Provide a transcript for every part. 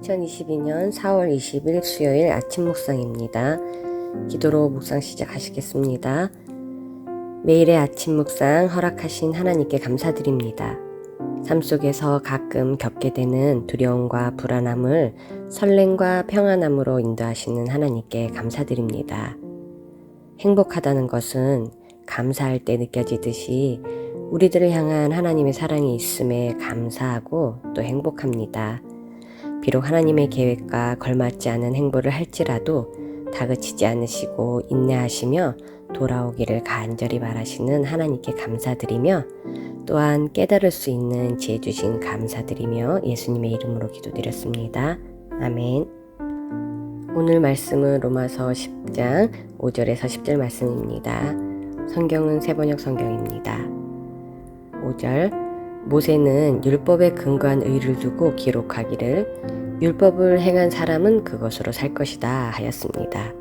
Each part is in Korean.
2022년 4월 20일 수요일 아침 묵상입니다. 기도로 묵상 시작하시겠습니다. 매일의 아침 묵상 허락하신 하나님께 감사드립니다. 삶 속에서 가끔 겪게 되는 두려움과 불안함을 설렘과 평안함으로 인도하시는 하나님께 감사드립니다. 행복하다는 것은 감사할 때 느껴지듯이 우리들을 향한 하나님의 사랑이 있음에 감사하고 또 행복합니다. 비록 하나님의 계획과 걸맞지 않은 행보를 할지라도 다그치지 않으시고 인내하시며 돌아오기를 간절히 바라시는 하나님께 감사드리며 또한 깨달을 수 있는 지혜 주신 감사드리며 예수님의 이름으로 기도드렸습니다. 아멘. 오늘 말씀은 로마서 10장 5절에서 10절 말씀입니다. 성경은 세번역 성경입니다. 5절 모세는 율법에 근거한 의를 두고 기록하기를 율법을 행한 사람은 그것으로 살 것이다 하였습니다.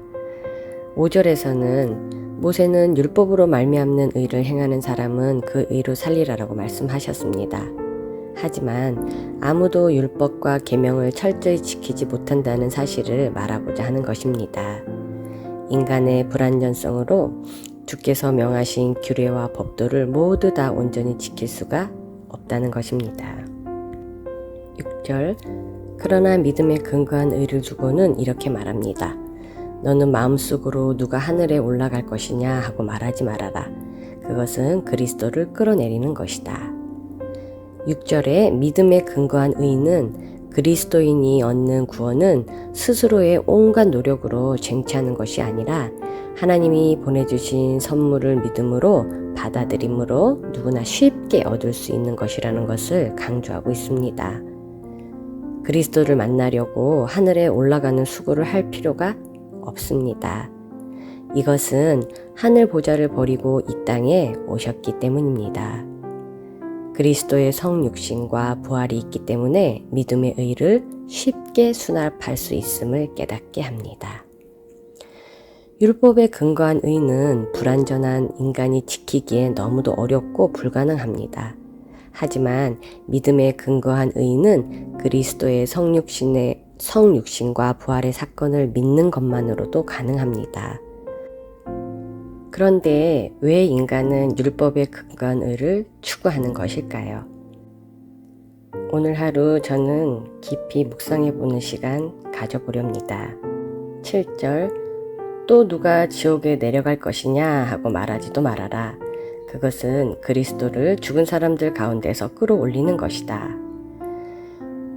5절에서는 모세는 율법으로 말미암는 의를 행하는 사람은 그 의로 살리라라고 말씀하셨습니다. 하지만 아무도 율법과 계명을 철저히 지키지 못한다는 사실을 말하고자 하는 것입니다. 인간의 불완전성으로 주께서 명하신 규례와 법도를 모두 다 온전히 지킬 수가 없다는 것입니다. 6절 그러나 믿음에 근거한 의를 두고는 이렇게 말합니다. 너는 마음속으로 누가 하늘에 올라갈 것이냐 하고 말하지 말아라. 그것은 그리스도를 끌어내리는 것이다. 6절에 믿음에 근거한 의는 그리스도인이 얻는 구원은 스스로의 온갖 노력으로 쟁취하는 것이 아니라 하나님이 보내주신 선물을 믿음으로 받아들임으로 누구나 쉽게 얻을 수 있는 것이라는 것을 강조하고 있습니다. 그리스도를 만나려고 하늘에 올라가는 수고를 할 필요가 없습니다. 이것은 하늘 보좌를 버리고 이 땅에 오셨기 때문입니다. 그리스도의 성육신과 부활이 있기 때문에 믿음의 의를 쉽게 수납할 수 있음을 깨닫게 합니다. 율법에 근거한 의는 불완전한 인간이 지키기에 너무도 어렵고 불가능합니다. 하지만 믿음에 근거한 의는 그리스도의 성육신과 부활의 사건을 믿는 것만으로도 가능합니다. 그런데 왜 인간은 율법에 근거한 의를 추구하는 것일까요? 오늘 하루 저는 깊이 묵상해보는 시간 가져보렵니다. 7절 또 누가 지옥에 내려갈 것이냐 하고 말하지도 말아라. 그것은 그리스도를 죽은 사람들 가운데서 끌어올리는 것이다.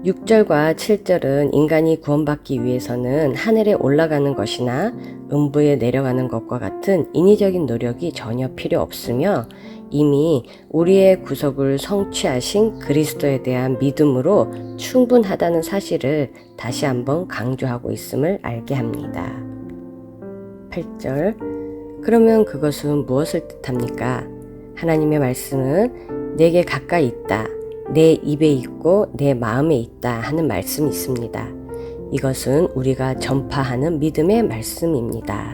6절과 7절은 인간이 구원받기 위해서는 하늘에 올라가는 것이나 음부에 내려가는 것과 같은 인위적인 노력이 전혀 필요 없으며 이미 우리의 구속을 성취하신 그리스도에 대한 믿음으로 충분하다는 사실을 다시 한번 강조하고 있음을 알게 합니다. 8절 그러면 그것은 무엇을 뜻합니까? 하나님의 말씀은 내게 가까이 있다. 내 입에 있고 내 마음에 있다 하는 말씀이 있습니다. 이것은 우리가 전파하는 믿음의 말씀입니다.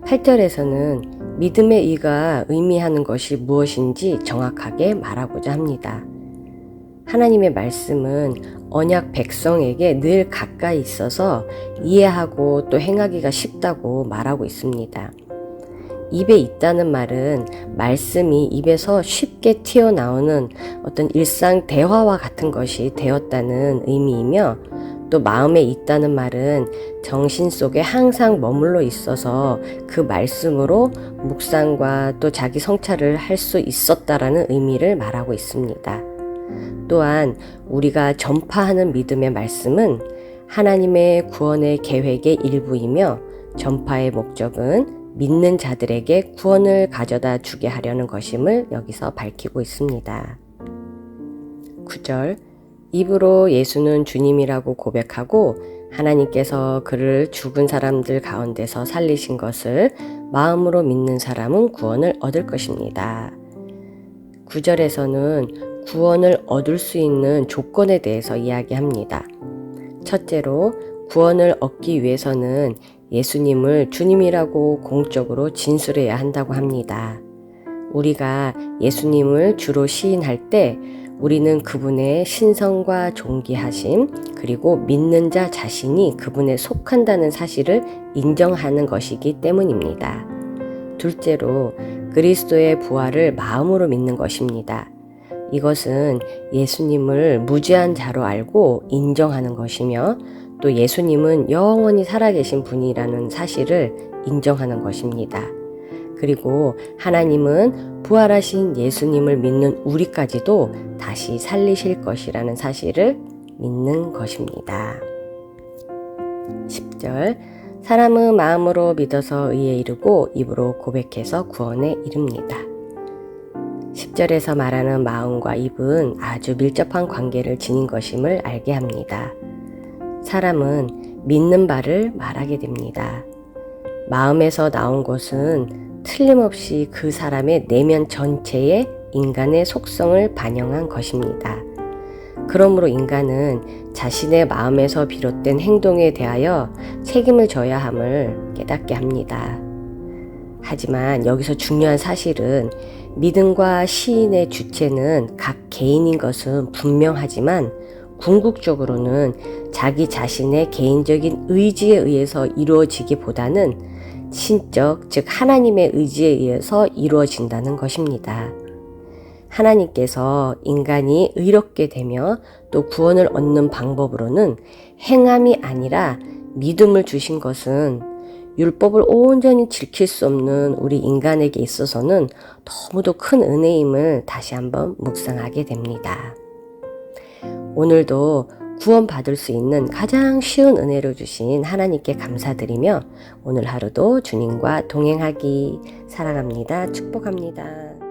8절에서는 믿음의 의가 의미하는 것이 무엇인지 정확하게 말하고자 합니다. 하나님의 말씀은 언약 백성에게 늘 가까이 있어서 이해하고 또 행하기가 쉽다고 말하고 있습니다. 입에 있다는 말은 말씀이 입에서 쉽게 튀어나오는 어떤 일상 대화와 같은 것이 되었다는 의미이며 또 마음에 있다는 말은 정신 속에 항상 머물러 있어서 그 말씀으로 묵상과 또 자기 성찰을 할 수 있었다라는 의미를 말하고 있습니다. 또한 우리가 전파하는 믿음의 말씀은 하나님의 구원의 계획의 일부이며 전파의 목적은 믿는 자들에게 구원을 가져다 주게 하려는 것임을 여기서 밝히고 있습니다. 9절 입으로 예수는 주님이라고 고백하고 하나님께서 그를 죽은 사람들 가운데서 살리신 것을 마음으로 믿는 사람은 구원을 얻을 것입니다. 9절에서는 구원을 얻을 수 있는 조건에 대해서 이야기합니다. 첫째로 구원을 얻기 위해서는 예수님을 주님이라고 공적으로 진술해야 한다고 합니다. 우리가 예수님을 주로 시인할 때 우리는 그분의 신성과 존귀하심, 그리고 믿는 자 자신이 그분에 속한다는 사실을 인정하는 것이기 때문입니다. 둘째로, 그리스도의 부활을 마음으로 믿는 것입니다. 이것은 예수님을 무죄한 자로 알고 인정하는 것이며, 또 예수님은 영원히 살아계신 분이라는 사실을 인정하는 것입니다. 그리고 하나님은 부활하신 예수님을 믿는 우리까지도 다시 살리실 것이라는 사실을 믿는 것입니다. 10절, 사람은 마음으로 믿어서 의에 이르고 입으로 고백해서 구원에 이릅니다. 10절에서 말하는 마음과 입은 아주 밀접한 관계를 지닌 것임을 알게 합니다. 사람은 믿는 바를 말하게 됩니다. 마음에서 나온 것은 틀림없이 그 사람의 내면 전체의 인간의 속성을 반영한 것입니다. 그러므로 인간은 자신의 마음에서 비롯된 행동에 대하여 책임을 져야 함을 깨닫게 합니다. 하지만 여기서 중요한 사실은 믿음과 시인의 주체는 각 개인인 것은 분명하지만 궁극적으로는 자기 자신의 개인적인 의지에 의해서 이루어지기보다는 신적, 즉 하나님의 의지에 의해서 이루어진다는 것입니다. 하나님께서 인간이 의롭게 되며 또 구원을 얻는 방법으로는 행함이 아니라 믿음을 주신 것은 율법을 온전히 지킬 수 없는 우리 인간에게 있어서는 너무도 큰 은혜임을 다시 한번 묵상하게 됩니다. 오늘도 구원받을 수 있는 가장 쉬운 은혜를 주신 하나님께 감사드리며 오늘 하루도 주님과 동행하기 사랑합니다. 축복합니다.